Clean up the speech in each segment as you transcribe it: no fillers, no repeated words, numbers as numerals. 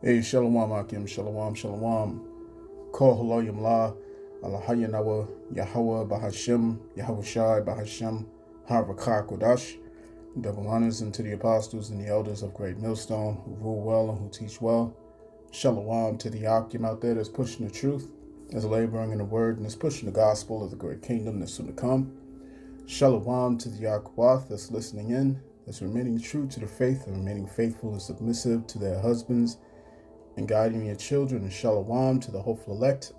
Hey, Shalom Akim, Shalom, Shalom. Kol Haloyim La, Alahaya Nawa, Yahweh Bahashem, Yahweh Shai Bahashem, Harakah Kodash. Double honors unto the apostles and the elders of Great Millstone who rule well and who teach well. Shalom to the Akim out there that's pushing the truth, that's laboring in the word, and that's pushing the gospel of the great kingdom that's soon to come. Shalom to the Akwath that's listening in, that's remaining true to the faith and remaining faithful and submissive to their husbands and guiding your children, and shalom to the hopeful elect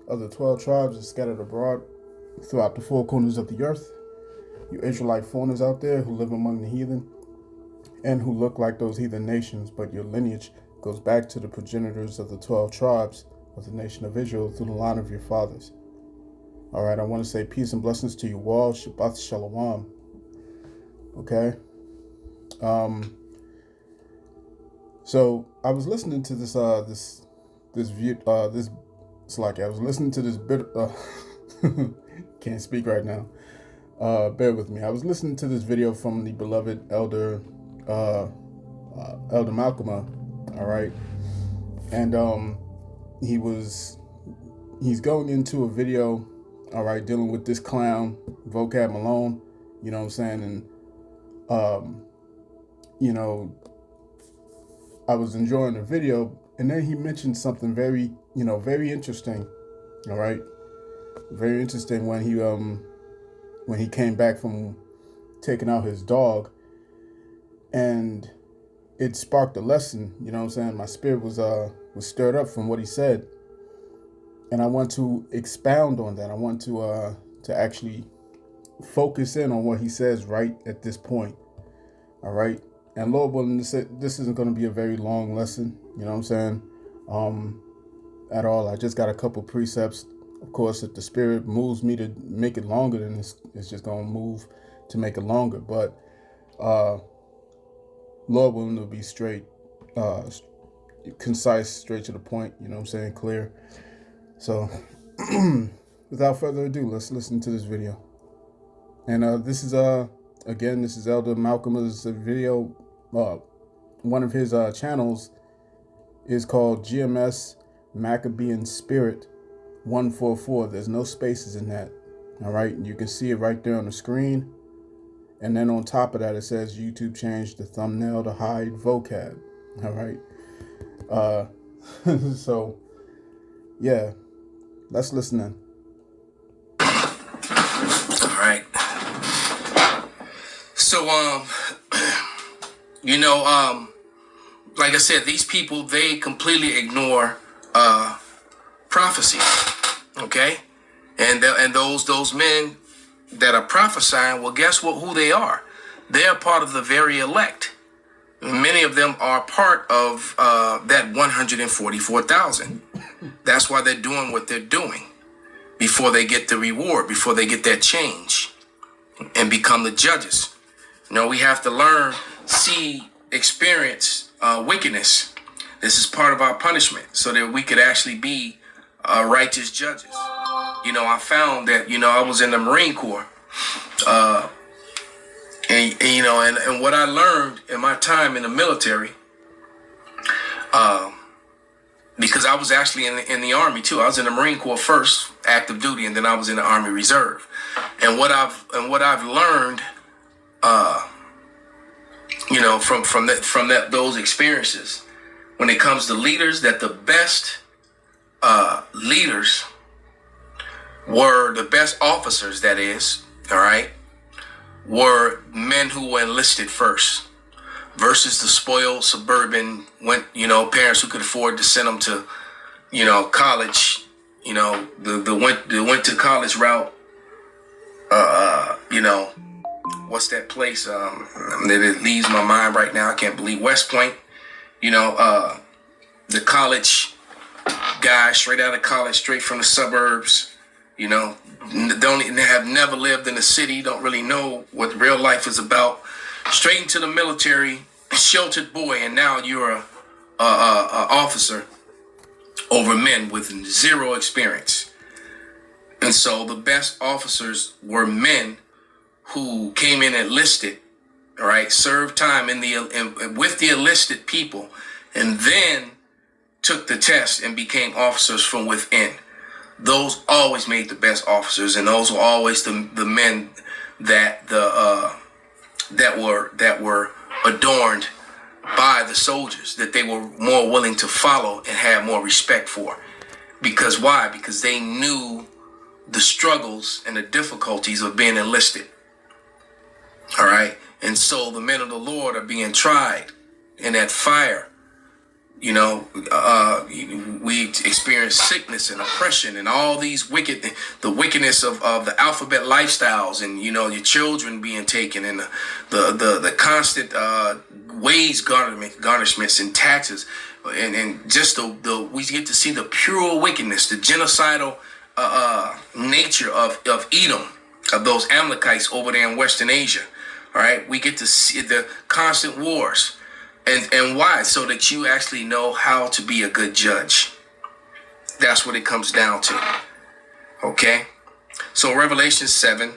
of the 12 tribes that scattered abroad throughout the four corners of the earth. You Israelite foreigners out there who live among the heathen and who look like those heathen nations, but your lineage goes back to the progenitors of the 12 tribes of the nation of Israel through the line of your fathers. All right, I want to say peace and blessings to you all. Shabbat shalom. Okay. So I was listening to this it's like I was listening to this bit can't speak right now. Bear with me. I was listening to this video from the beloved elder Elder Malcolm, all right? And he's going into a video, all right, dealing with this clown, Vocab Malone, you know what I'm saying? And I was enjoying the video, and then he mentioned something very interesting. All right, very interesting when he came back from taking out his dog, and it sparked a lesson. You know what I'm saying? My spirit was stirred up from what he said, and I want to expound on that. I want to actually focus in on what he says right at this point. All right. And Lord willing, this isn't going to be a very long lesson, you know what I'm saying, at all. I just got a couple precepts. Of course, if the Spirit moves me to make it longer, then it's just going to move to make it longer. But Lord willing, it'll be straight, concise, straight to the point, you know what I'm saying, clear. So without further ado, let's listen to this video. And this is Elder Malcolm's video. One of his channels is called GMS Maccabean Spirit 144. There's no spaces in that. All right. You can see it right there on the screen. And then on top of that, it says YouTube changed the thumbnail to hide vocab. All right. So, yeah, let's listen in. All right. So, like I said, these people, they completely ignore prophecy, okay? And those men that are prophesying, well, guess what? Who they are? They're part of the very elect. Many of them are part of that 144,000. That's why they're doing what they're doing before they get the reward, before they get that change and become the judges. We have to learn, see, experience wickedness. This is part of our punishment so that we could actually be righteous judges. I found that, I was in the Marine Corps. And what I learned in my time in the military, because I was actually in the Army too. I was in the Marine Corps first, active duty, and then I was in the Army Reserve. And what I've learned, from those experiences, when it comes to leaders, that the best leaders were the best officers, that is, all right, were men who were enlisted first versus the spoiled suburban parents who could afford to send them to, college, the went to college route, what's that place? It leaves my mind right now. I can't believe West Point. The college guy, straight out of college, straight from the suburbs. Have never lived in the city. Don't really know what real life is about. Straight into the military, sheltered boy, and now you're a officer over men with zero experience. And so the best officers were men who came in enlisted, all right, served time with the enlisted people, and then took the test and became officers from within. Those always made the best officers, and those were always the men that were adorned by the soldiers, that they were more willing to follow and had more respect for. Because why? Because they knew the struggles and the difficulties of being enlisted. All right. And so the men of the Lord are being tried in that fire. You know, we experience sickness and oppression and all these the wickedness of the alphabet lifestyles, and, you know, your children being taken, and the constant wage garnishments and taxes, and just we get to see the pure wickedness, the genocidal nature of Edom, of those Amalekites over there in Western Asia. All right, we get to see the constant wars. And why? So that you actually know how to be a good judge. That's what it comes down to. Okay? So Revelation 7,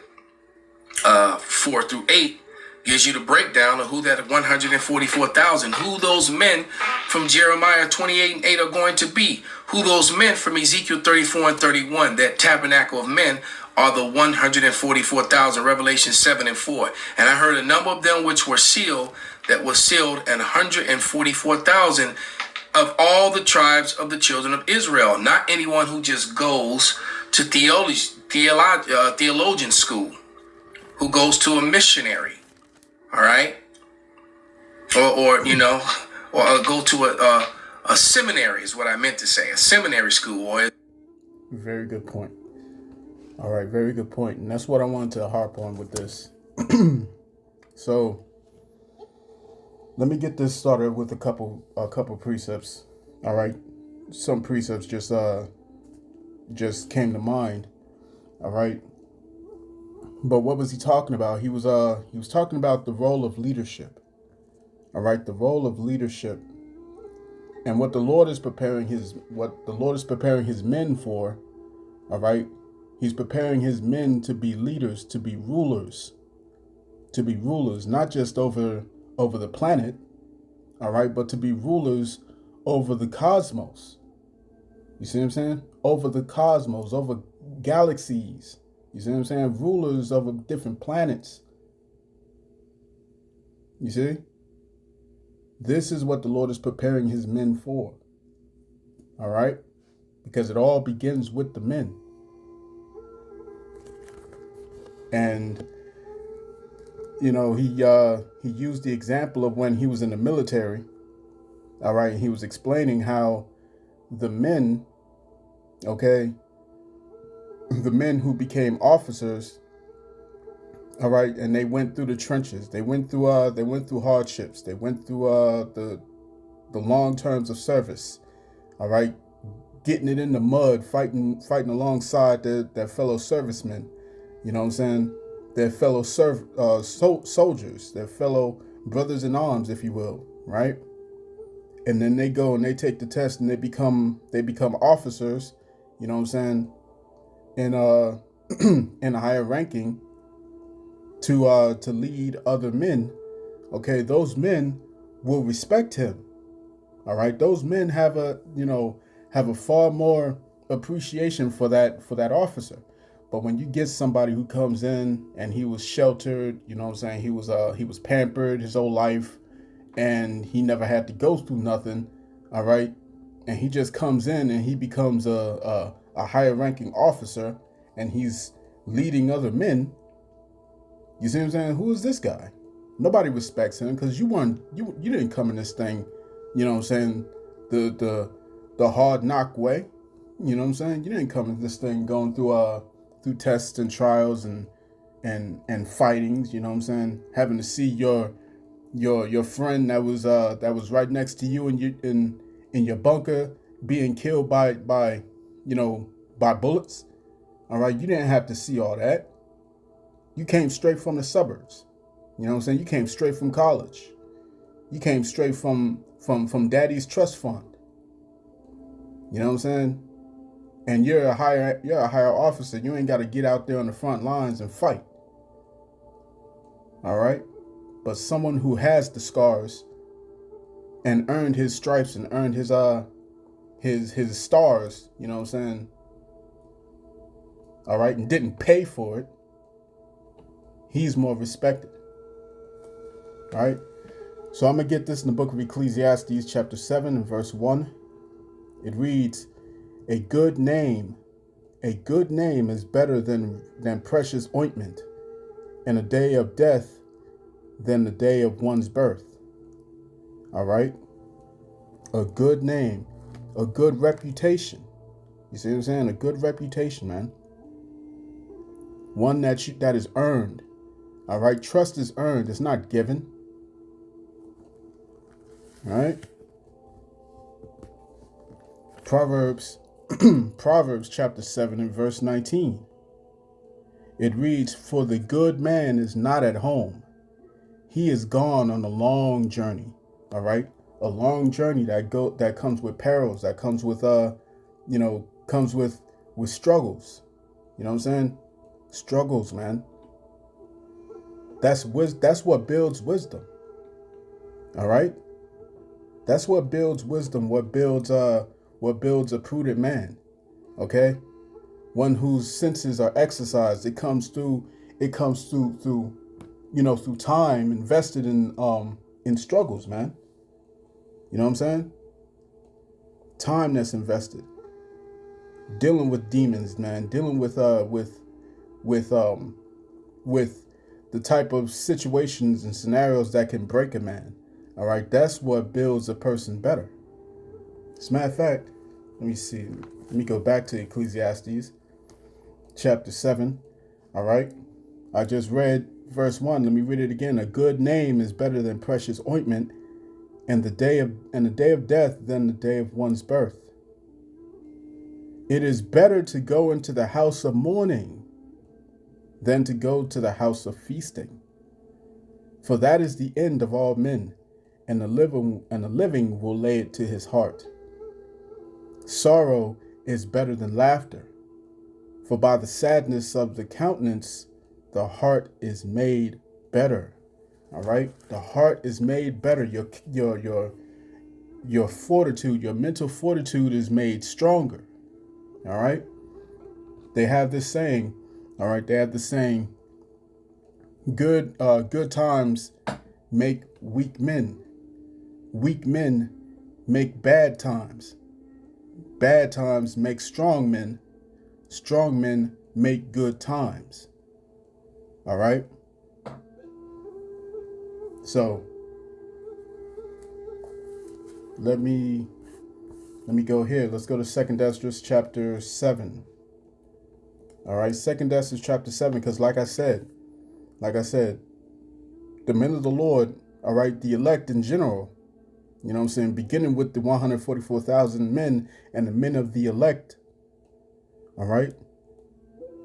4 through 8 gives you the breakdown of who that 144,000, who those men from Jeremiah 28 and 8 are going to be, who those men from Ezekiel 34 and 31, that tabernacle of men, are the 144,000, Revelation 7 and 4. And I heard a number of them which were sealed, that was sealed, and 144,000 of all the tribes of the children of Israel. Not anyone who just goes to theologian school, who goes to a missionary, all right? Or you know, or go to a seminary is what I meant to say, a seminary school. Very good point. All right, very good point. And that's what I wanted to harp on with this. So let me get this started with a couple precepts. All right. Some precepts just came to mind. All right. But what was he talking about? He was talking about the role of leadership. All right, the role of leadership, and what the Lord is preparing his men for. All right. He's preparing his men to be leaders, to be rulers, not just over the planet, all right, but to be rulers over the cosmos. You see what I'm saying? Over the cosmos, over galaxies. You see what I'm saying? Rulers over different planets. You see? This is what the Lord is preparing his men for. All right? Because it all begins with the men. And, you know, he used the example of when he was in the military. All right. He was explaining how the men, okay, the men who became officers, all right, and they went through the trenches. They went through hardships. They went through the long terms of service. All right, getting it in the mud, fighting alongside their fellow servicemen. You know what I'm saying? Their fellow soldiers, their fellow brothers in arms, if you will, right? And then they go and they take the test and they become officers. You know what I'm saying? In in a higher ranking to lead other men. Okay, those men will respect him. All right, those men have a far more appreciation for that officer. But when you get somebody who comes in and he was sheltered, you know what I'm saying, he was pampered his whole life, and he never had to go through nothing, all right, and he just comes in and he becomes a higher ranking officer, and he's leading other men. You see what I'm saying? Who is this guy? Nobody respects him, because you didn't come in this thing, you know what I'm saying, the hard knock way. You know what I'm saying? You didn't come in this thing going through tests and trials and fightings. You know what I'm saying? Having to see your friend that was right next to you in your bunker being killed by bullets. All right, you didn't have to see all that. You came straight from the suburbs. You know what I'm saying? You came straight from college. You came straight from daddy's trust fund. You know what I'm saying? And you're a higher officer. You ain't got to get out there on the front lines and fight. All right? But someone who has the scars, and earned his stripes and earned his stars, you know what I'm saying? All right, and didn't pay for it, he's more respected. All right. So I'm going to get this in the book of Ecclesiastes, chapter 7 and verse 1. It reads, a good name is better than precious ointment, and a day of death than the day of one's birth. All right. A good name, a good reputation. You see what I'm saying? A good reputation, man. One that is earned. All right. Trust is earned. It's not given. All right. Proverbs chapter 7 and verse 19. It reads, for the good man is not at home. He is gone on a long journey. All right. A long journey that comes with perils, that comes with comes with struggles. You know what I'm saying? Struggles, man. That's what builds wisdom. All right. That's what builds wisdom, what builds a prudent man. Okay? One whose senses are exercised. It comes through through time invested in struggles, man. You know what I'm saying? Time that's invested. Dealing with demons, man. Dealing with the type of situations and scenarios that can break a man. All right, that's what builds a person better. As a matter of fact, let me see. Let me go back to Ecclesiastes chapter 7. All right, I just read verse 1. Let me read it again. A good name is better than precious ointment, and the day of death than the day of one's birth. It is better to go into the house of mourning than to go to the house of feasting. For that is the end of all men, and the living will lay it to his heart. Sorrow is better than laughter, for by the sadness of the countenance, the heart is made better. All right, the heart is made better. Your fortitude, your mental fortitude is made stronger. All right, they have this saying. All right, they have the saying. Good times make weak men. Weak men make bad times. Bad times make strong men. Strong men make good times. All right. So let me go here. Let's go to 2nd Esdras chapter 7. All right, 2nd Esdras chapter 7, because like I said, the men of the Lord, all right, the elect in general, you know what I'm saying, beginning with the 144,000 men and the men of the elect, all right,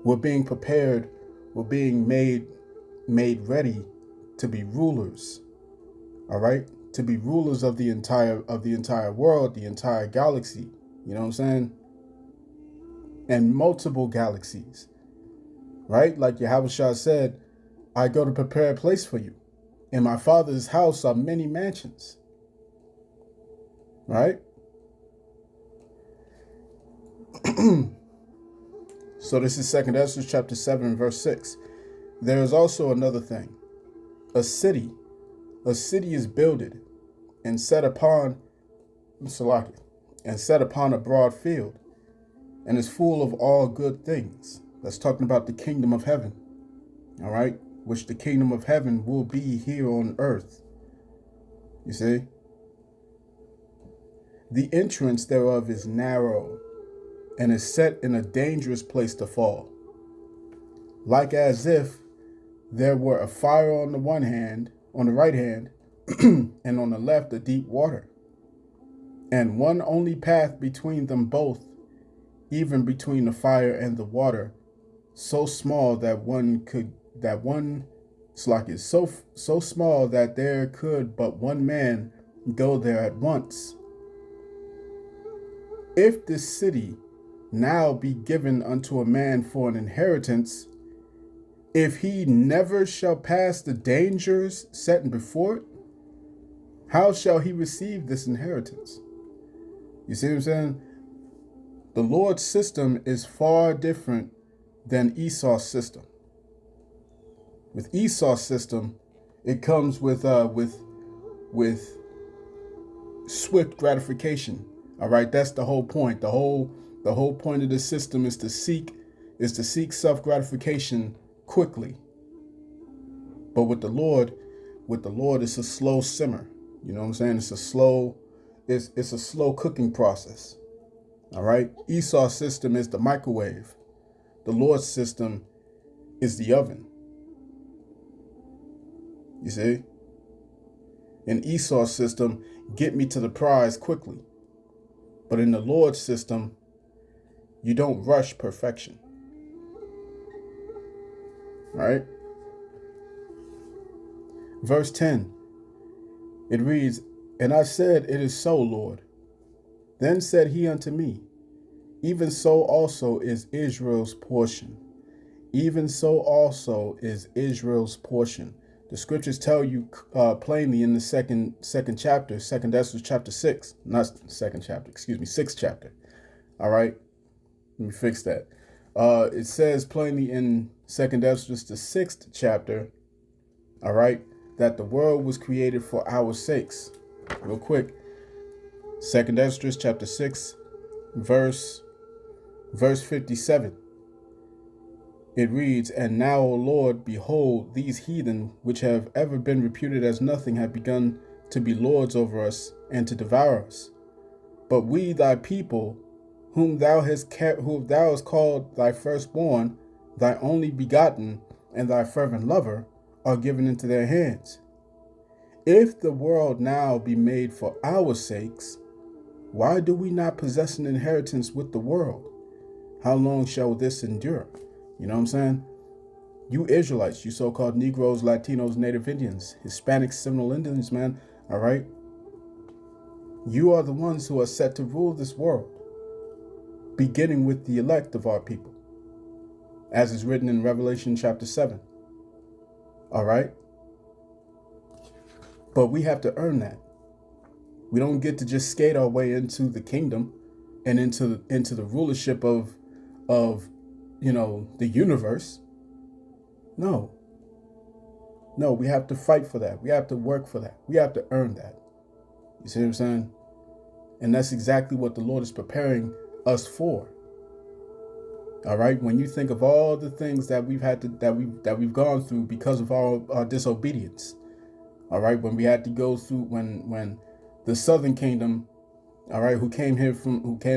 we're being prepared, we're being made ready to be rulers, all right, to be rulers of the entire world, the entire galaxy, you know what I'm saying, and multiple galaxies, right? Like Yahushua said, I go to prepare a place for you. In my Father's house are many mansions. Right? So this is 2nd Esdras chapter 7, verse 6. There is also another thing. A city is builded and set upon a broad field, and is full of all good things. That's talking about the kingdom of heaven. All right? Which the kingdom of heaven will be here on earth. You see? The entrance thereof is narrow, and is set in a dangerous place to fall. Like as if there were a fire on the right hand, and on the left a deep water, and one only path between them both, even between the fire and the water, so small that so small that there could but one man go there at once. If this city now be given unto a man for an inheritance, if he never shall pass the dangers set before it, How shall he receive this inheritance? You see what I'm saying? The Lord's system is far different than Esau's system. With Esau's system, it comes with swift gratification. All right, that's the whole point. The whole point of the system is to seek self-gratification quickly. But with the Lord, it's a slow simmer. You know what I'm saying? It's a slow cooking process. All right. Esau's system is the microwave. The Lord's system is the oven. You see? In Esau's system, get me to the prize quickly. But in the Lord's system, you don't rush perfection. All right? Verse 10, it reads, "And I said, It is so, Lord. Then said he unto me, Even so also is Israel's portion. Even so also is Israel's portion." The scriptures tell you plainly in the second chapter, 2 Esdras chapter 6, not second chapter, excuse me, 6th chapter. All right, let me fix that. It says plainly in 2 Esdras, the 6th chapter, all right, that the world was created for our sakes. Real quick, 2 Esdras chapter 6, verse 57. It reads, "And now, O Lord, behold, these heathen, which have ever been reputed as nothing, have begun to be lords over us and to devour us. But we, thy people, whom thou hast called thy firstborn, thy only begotten, and thy fervent lover, are given into their hands. If the world now be made for our sakes, why do we not possess an inheritance with the world? How long shall this endure?" You know what I'm saying? You Israelites, you so-called Negroes, Latinos, Native Indians, Hispanics, Seminole Indians, man, all right? You are the ones who are set to rule this world, beginning with the elect of our people, as is written in Revelation chapter 7. All right? But we have to earn that. We don't get to just skate our way into the kingdom and into the rulership of the universe. No, we have to fight for that. We have to work for that. We have to earn that. You see what I'm saying? And that's exactly what the Lord is preparing us for. All right. When you think of all the things that we've gone through because of our disobedience. All right. When we had to go through, when the Southern Kingdom, all right, who came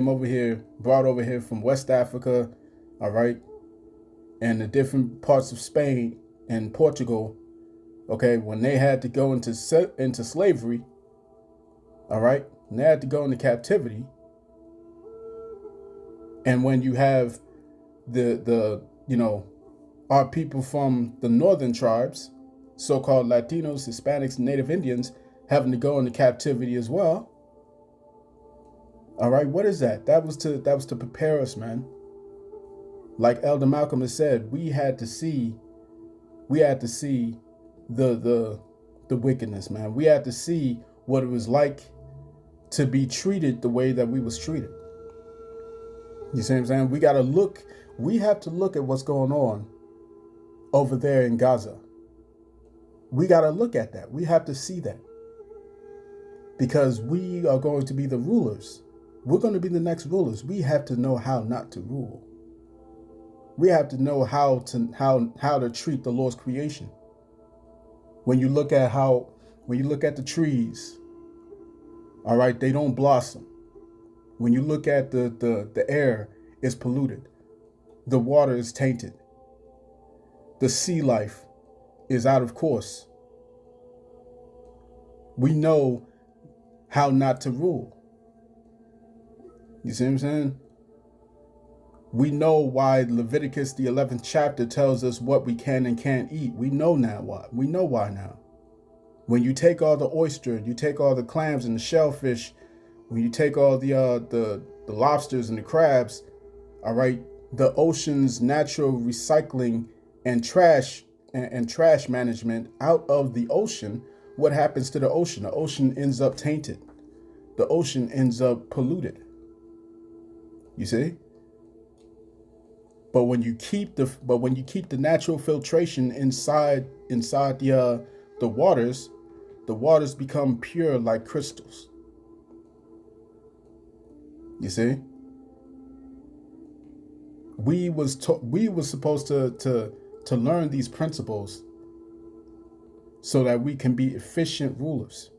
over here, brought over here from West Africa, all right, and the different parts of Spain and Portugal, okay, when they had to go into slavery, all right, and they had to go into captivity, and when you have our people from the northern tribes, so-called Latinos, Hispanics, Native Indians, having to go into captivity as well. All right, what is that? That was to prepare us, man. Like Elder Malcolm has said, we had to see the wickedness, man. We had to see what it was like to be treated the way that we was treated. You see what I'm saying? We have to look at what's going on over there in Gaza. We got to look at that. We have to see that. Because we are going to be the rulers. We're going to be the next rulers. We have to know how not to rule. We have to know how to treat the Lord's creation. When you look at the trees, all right, they don't blossom. When you look at the air, it's polluted. The water is tainted. The sea life is out of course. We know how not to rule. You see what I'm saying? We know why Leviticus, the 11th chapter, tells us what we can and can't eat. We know now why. We know why now. When you take all the oyster, you take all the clams and the shellfish, when you take all the lobsters and the crabs, all right, the ocean's natural recycling and trash management out of the ocean, what happens to the ocean? The ocean ends up tainted. The ocean ends up polluted. You see? But when you keep the natural filtration inside the waters become pure like crystals. You see? We was supposed to learn these principles so that we can be efficient rulers,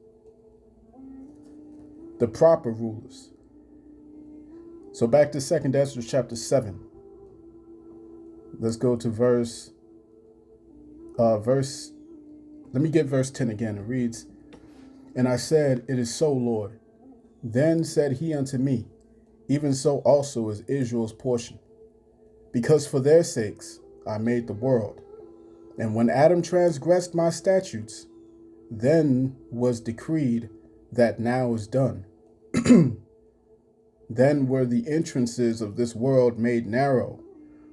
the proper rulers. So back to 2 Ezra chapter 7. Let's go to verse, let me get verse 10 again. It reads, "And I said, It is so, Lord. Then said he unto me, Even so also is Israel's portion. Because for their sakes I made the world. And when Adam transgressed my statutes, then was decreed that now is done. Then were the entrances of this world made narrow,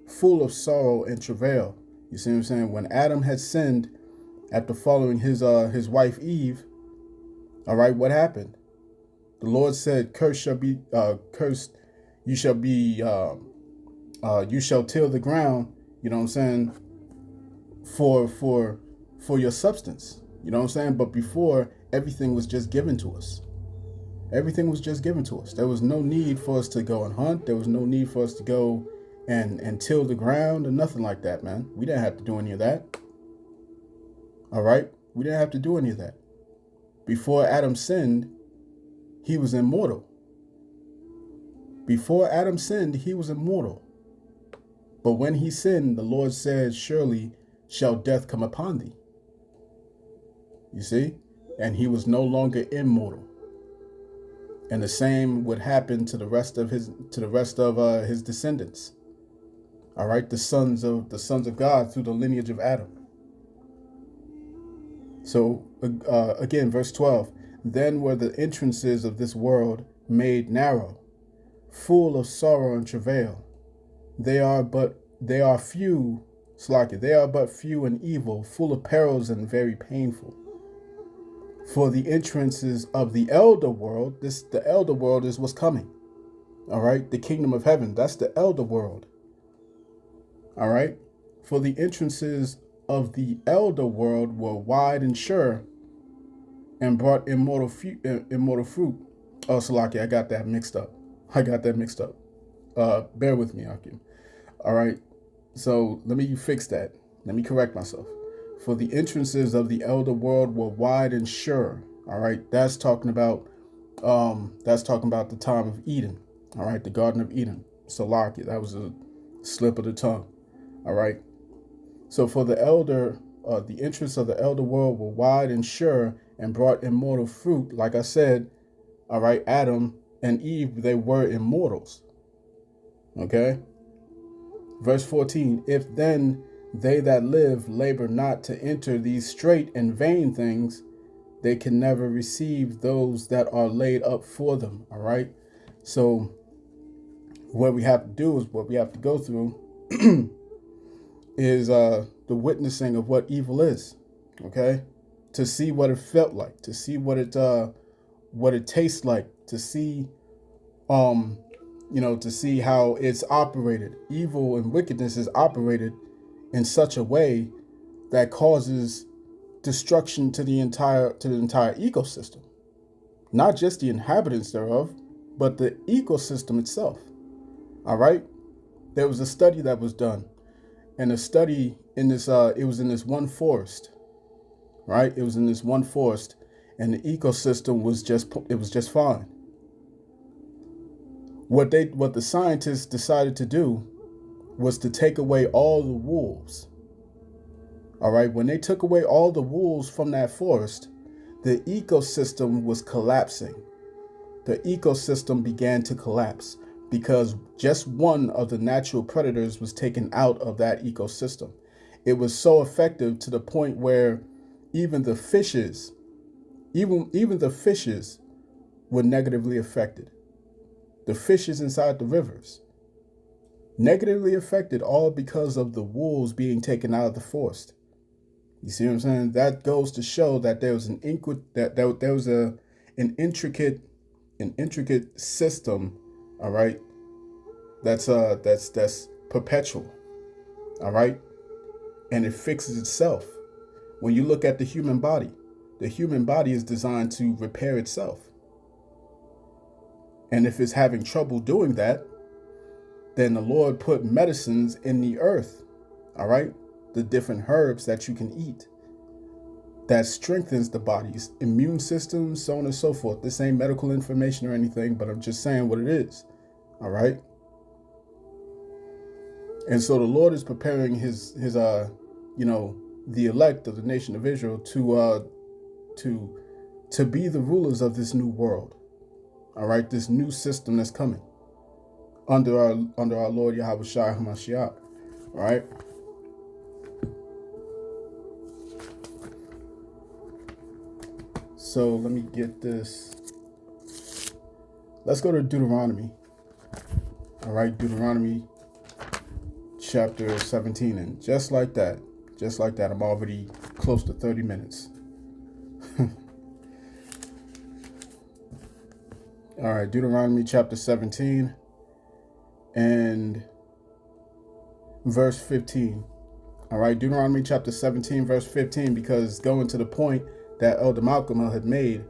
full of sorrow and travail." You see what I'm saying? When Adam had sinned after following his wife Eve, all right, what happened? The Lord said, "Cursed shall be cursed. You shall be you shall till the ground." You know what I'm saying? For your substance. You know what I'm saying? But before, everything was just given to us. Everything was just given to us. There was no need for us to go and hunt. There was no need for us to go and till the ground or nothing like that, man. We didn't have to do any of that. All right? We didn't have to do any of that. Before Adam sinned, he was immortal. Before Adam sinned, he was immortal. But when he sinned, the Lord said, "Surely shall death come upon thee." You see? And he was no longer immortal. And the same would happen to the rest of his descendants. All right, the sons of God through the lineage of Adam. So again, verse 12. "Then were the entrances of this world made narrow, full of sorrow and travail. They are but few and evil, full of perils and very painful. For the entrances of the elder world," the elder world is what's coming. All right, the kingdom of heaven, that's the elder world. All right, "For the entrances of the elder world were wide and sure, and brought immortal fruit." Oh, Salaki, I got that mixed up. Bear with me, Akim. All right, so let me fix that. Let me correct myself. "For the entrances of the elder world were wide and sure." All right, that's talking about the time of Eden. All right, the Garden of Eden. Salaki, that was a slip of the tongue. All right. So for the entrance of the elder world were wide and sure, and brought immortal fruit. Like I said, all right, Adam and Eve, they were immortals. Okay. Verse 14, "If then they that live labor not to enter these straight and vain things, they can never receive those that are laid up for them." All right. So what we have to do is what we have to go through is the witnessing of what evil is. Okay. To see what it felt like, to see what it tastes like, to see to see how it's operated. Evil and wickedness is operated in such a way that causes destruction to the entire ecosystem. Not just the inhabitants thereof, but the ecosystem itself. All right? There was a study that was done. And a study in this it was in this one forest. Right? It was in this one forest, and the ecosystem was just fine. What the scientists decided to do was to take away all the wolves. All right, when they took away all the wolves from that forest, the ecosystem was collapsing. The ecosystem began to collapse because just one of the natural predators was taken out of that ecosystem. It was so effective to the point where even the fishes were negatively affected. The fishes inside the rivers negatively affected, all because of the wolves being taken out of the forest. You see what I'm saying? That goes to show that there was an intricate system, all right, that's perpetual, all right, and it fixes itself. When you look at the human body is designed to repair itself. And if it's having trouble doing that, then the Lord put medicines in the earth, all right? The different herbs that you can eat that strengthens the body's immune system, so on and so forth. This ain't medical information or anything, but I'm just saying what it is, all right? And so the Lord is preparing his the elect of the nation of Israel to be the rulers of this new world. All right, this new system that's coming under our Lord Yahweh Shai HaMashiach. All right. So let me get this. Let's go to Deuteronomy. All right, Deuteronomy chapter 17. And just like that, I'm already close to 30 minutes. All right, Deuteronomy chapter 17 and verse 15. All right, Deuteronomy chapter 17, verse 15, because going to the point that Elder Malcolm had made,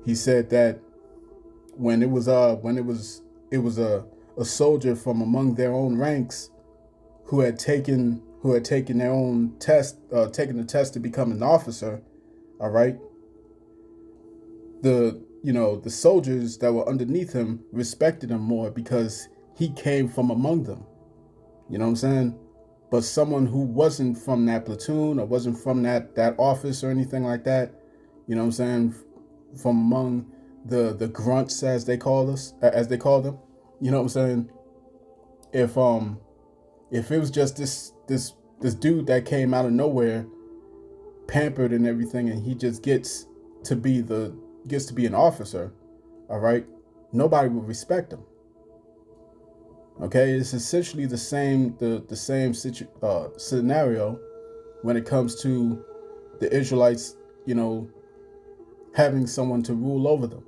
he said that when it was a soldier from among their own ranks who had taken their own test, taken the test to become an officer, all right, the soldiers that were underneath him respected him more because he came from among them. You know what I'm saying? But someone who wasn't from that platoon or wasn't from that office or anything like that, you know what I'm saying, from among the grunts as they call them, you know what I'm saying? If it was just this dude that came out of nowhere, pampered and everything, and he just gets to be an officer, all right, nobody will respect him. Okay, it's essentially the same scenario when it comes to the Israelites, having someone to rule over them.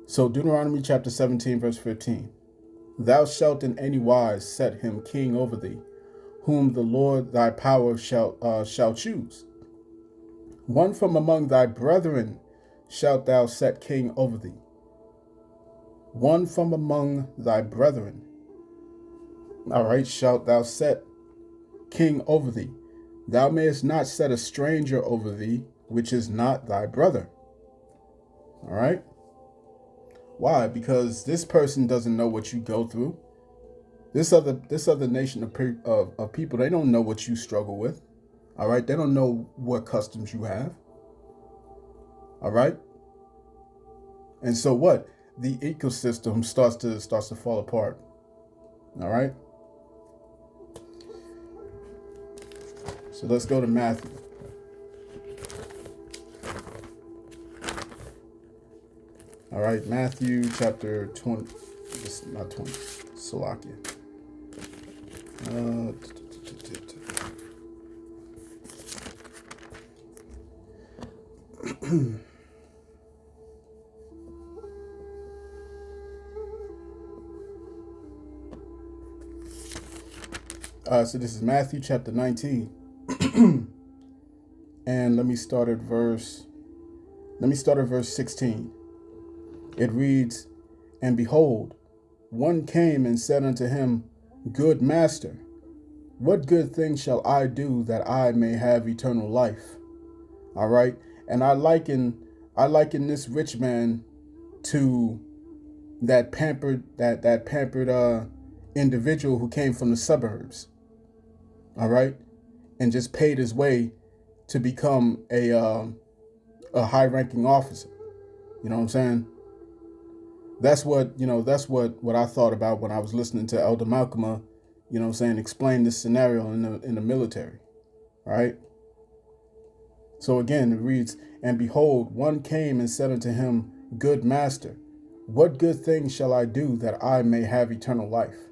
So Deuteronomy chapter 17, verse 15. Thou shalt in any wise set him king over thee, whom the Lord thy power shall choose. One from among thy brethren shalt thou set king over thee. One from among thy brethren, all right, shalt thou set king over thee. Thou mayest not set a stranger over thee, which is not thy brother. All right? Why? Because this person doesn't know what you go through. This other nation of people, they don't know what you struggle with. All right? They don't know what customs you have. All right? And so what? The ecosystem starts to fall apart. All right? So let's go to Matthew. All right, Matthew chapter 20. It's not 20. Salakia. So this is Matthew chapter 19. And let me start at verse 16. It reads, And behold, one came and said unto him, Good master, what good thing shall I do that I may have eternal life? All right. And I liken this rich man to that pampered individual who came from the suburbs. All right. And just paid his way to become a high-ranking officer. You know what I'm saying? That's what I thought about when I was listening to Elder Malcolm, you know what I'm saying, explain this scenario in the military. Right? So again, it reads, And behold, one came and said unto him, Good master, what good thing shall I do that I may have eternal life?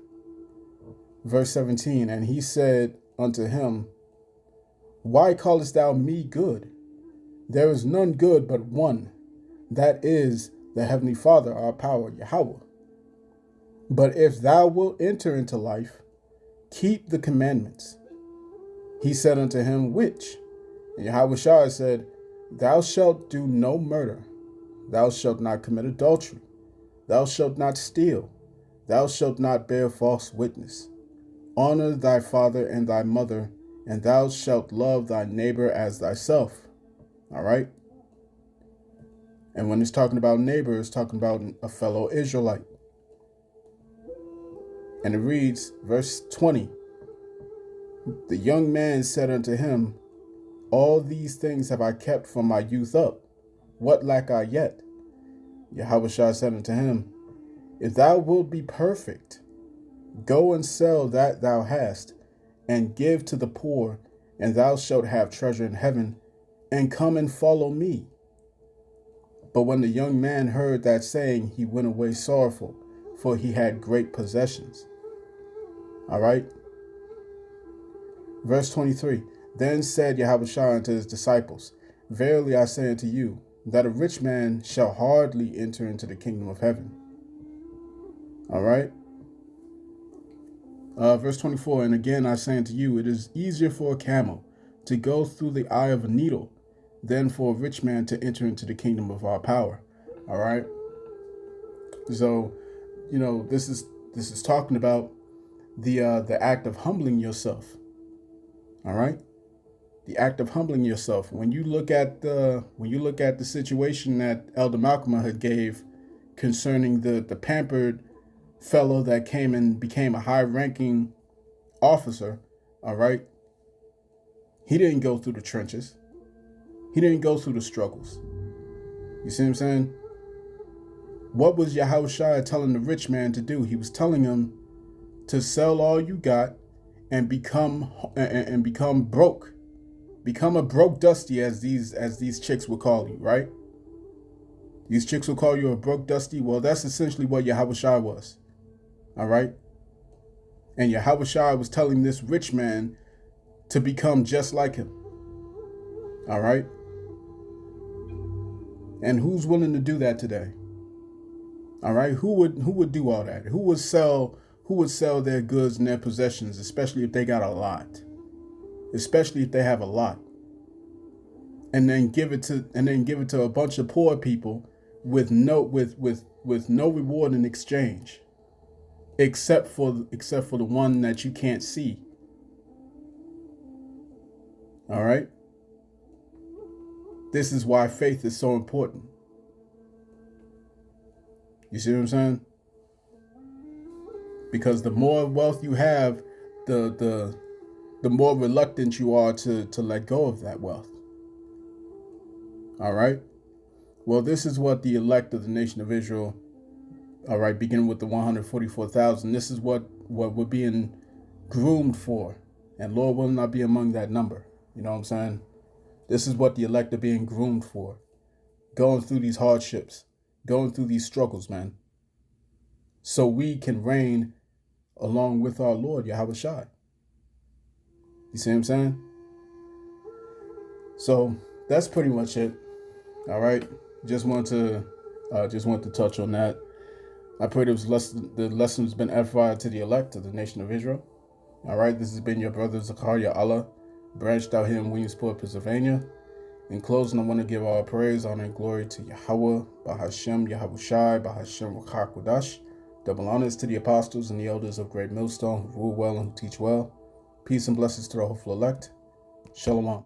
Verse 17, And he said unto him, Why callest thou me good? There is none good but one, that is the Heavenly Father, our power, Yahweh. But if thou wilt enter into life, keep the commandments. He said unto him, which? And Yahweh Shai said, Thou shalt do no murder. Thou shalt not commit adultery. Thou shalt not steal. Thou shalt not bear false witness. Honor thy father and thy mother, and thou shalt love thy neighbor as thyself. All right? And when it's talking about neighbor, it's talking about a fellow Israelite. And it reads, verse 20, The young man said unto him, All these things have I kept from my youth up. What lack I yet? Yahweh Shai said unto him, If thou wilt be perfect, go and sell that thou hast, and give to the poor, and thou shalt have treasure in heaven, and come and follow me. But when the young man heard that saying, he went away sorrowful, for he had great possessions. All right. Verse 23. Then said Yahweh Shai unto his disciples, Verily I say unto you, that a rich man shall hardly enter into the kingdom of heaven. All right. Verse 24. And again I say unto you, it is easier for a camel to go through the eye of a needle than for a rich man to enter into the kingdom of our power. All right. So, you know, this is talking about the act of humbling yourself. All right. The act of humbling yourself. When you look at the situation that Elder Malcolm had gave concerning the pampered fellow that came and became a high-ranking officer, all right, he didn't go through the trenches. He didn't go through the struggles. You see what I'm saying? What was Yahweh Shai telling the rich man to do? He was telling him to sell all you got and become broke. Become a broke dusty, as these chicks will call you, right? These chicks will call you a broke dusty. Well, that's essentially what Yahweh Shai was. All right. And Yahweh Shai was telling this rich man to become just like him. All right. And who's willing to do that today? All right. Who would do all that? Who would sell their goods and their possessions, especially if they got a lot? Especially if they have a lot, and then give it to a bunch of poor people with no reward in exchange, except for the one that you can't see. All right. This is why faith is so important. You see what I'm saying? Because the more wealth you have, the more reluctant you are to let go of that wealth. All right. Well, this is what the elect of the nation of Israel, all right, beginning with the 144,000, this is what we're being groomed for. And Lord will not be among that number. You know what I'm saying? This is what the elect are being groomed for. Going through these hardships, going through these struggles, man. So we can reign along with our Lord, Yahweh Shai. You see what I'm saying? So that's pretty much it. All right. Just want to touch on that. I pray the lesson has been edified to the elect of the nation of Israel. All right. This has been your brother Zakaria Allah, branched out here in Williamsport, Pennsylvania. In closing, I want to give all praise, honor, and glory to Yahweh, Bahashem, Yahweh Shai, Bahashem, Rakha Kodash. Double honors to the apostles and the elders of Great Millstone who rule well and who teach well. Peace and blessings to the hopeful elect. Shalom.